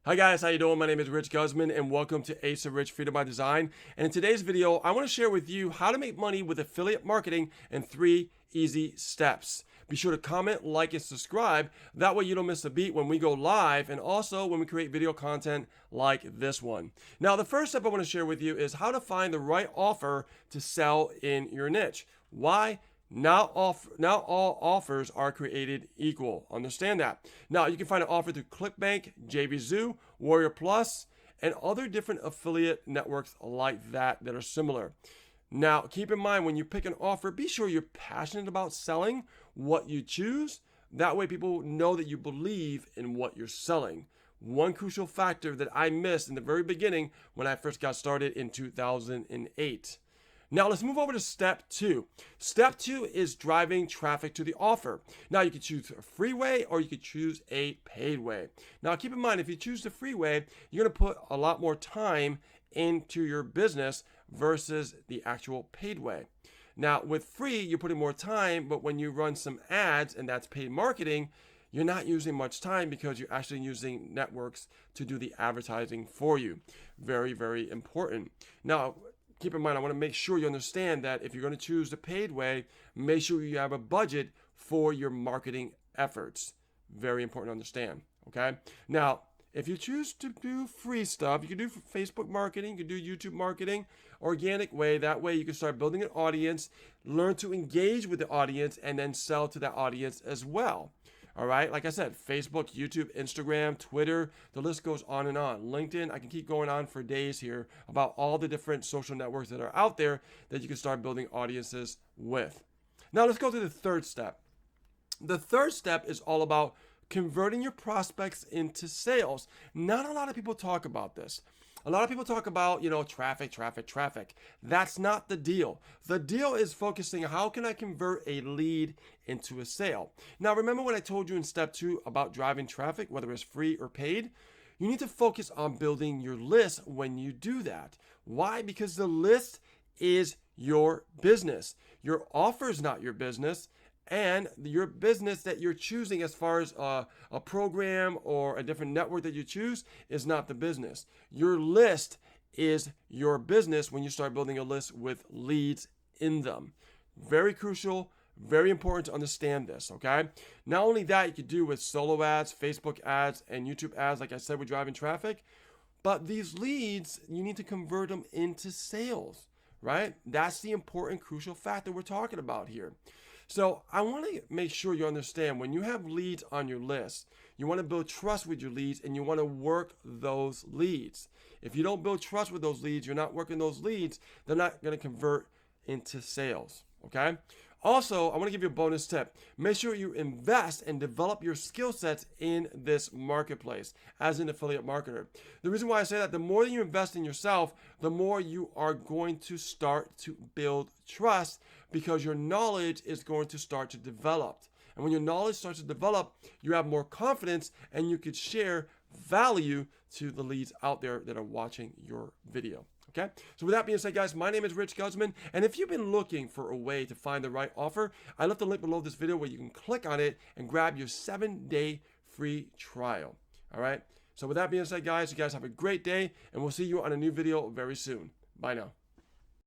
Hi guys, how you doing? My name is Rich Guzman and welcome to Ace of Rich Freedom by Design. And in today's video, I want to share with you how to make money with affiliate marketing in 3 easy steps. Be sure to comment, like, and subscribe. That way you don't miss a beat when we go live and also when we create video content like this one. Now, the first step I want to share with you is how to find the right offer to sell in your niche. Why? Not all offers are created equal. Understand that. Now, you can find an offer through ClickBank, Jvzoo, Warrior Plus, and other different affiliate networks like that are similar. Now, keep in mind when you pick an offer, be sure you're passionate about selling what you choose. That way people know that you believe in what you're selling. One crucial factor that I missed in the very beginning when I first got started in 2008. Now let's move over to step 2. Step 2 is driving traffic to the offer. Now you can choose a free way or you can choose a paid way. Now keep in mind, if you choose the free way, you're going to put a lot more time into your business versus the actual paid way. Now with free, you're putting more time, but when you run some ads and that's paid marketing, you're not using much time because you're actually using networks to do the advertising for you. Very, very important. Now, keep in mind, I want to make sure you understand that if you're going to choose the paid way, make sure you have a budget for your marketing efforts. Very important to understand, okay? Now, if you choose to do free stuff, you can do Facebook marketing, you can do YouTube marketing, organic way. That way you can start building an audience, learn to engage with the audience, and then sell to that audience as well. All right, like I said, Facebook, YouTube, Instagram, Twitter, the list goes on and on. LinkedIn, I can keep going on for days here about all the different social networks that are out there that you can start building audiences with. Now let's go to the third step. The third step is all about converting your prospects into sales. Not a lot of people talk about this. A lot of people talk about, traffic. That's not the deal. The deal is focusing, how can I convert a lead into a sale? Now, remember what I told you in step 2 about driving traffic, whether it's free or paid? You need to focus on building your list when you do that. Why? Because the list is your business. Your offer is not your business. And your business that you're choosing as far as a program or a different network that you choose is not the business. Your list is your business when you start building a list with leads in them. Very crucial, very important to understand this, okay? Not only that, you could do with solo ads, Facebook ads, and YouTube ads, like I said, with driving traffic, but these leads, you need to convert them into sales, right? That's the important, crucial factor we're talking about here. So I want to make sure you understand when you have leads on your list, you want to build trust with your leads and you want to work those leads. If you don't build trust with those leads, you're not working those leads, they're not going to convert into sales, okay? Also, I want to give you a bonus tip. Make sure you invest and develop your skill sets in this marketplace as an affiliate marketer. The reason why I say that, the more you invest in yourself, the more you are going to start to build trust because your knowledge is going to start to develop. And when your knowledge starts to develop, you have more confidence and you could share value to the leads out there that are watching your video. Okay, so with that being said, guys, my name is Rich Guzman, and if you've been looking for a way to find the right offer, I left a link below this video where you can click on it and grab your 7-day free trial. All right, so with that being said, guys, you guys have a great day, and we'll see you on a new video very soon. Bye now.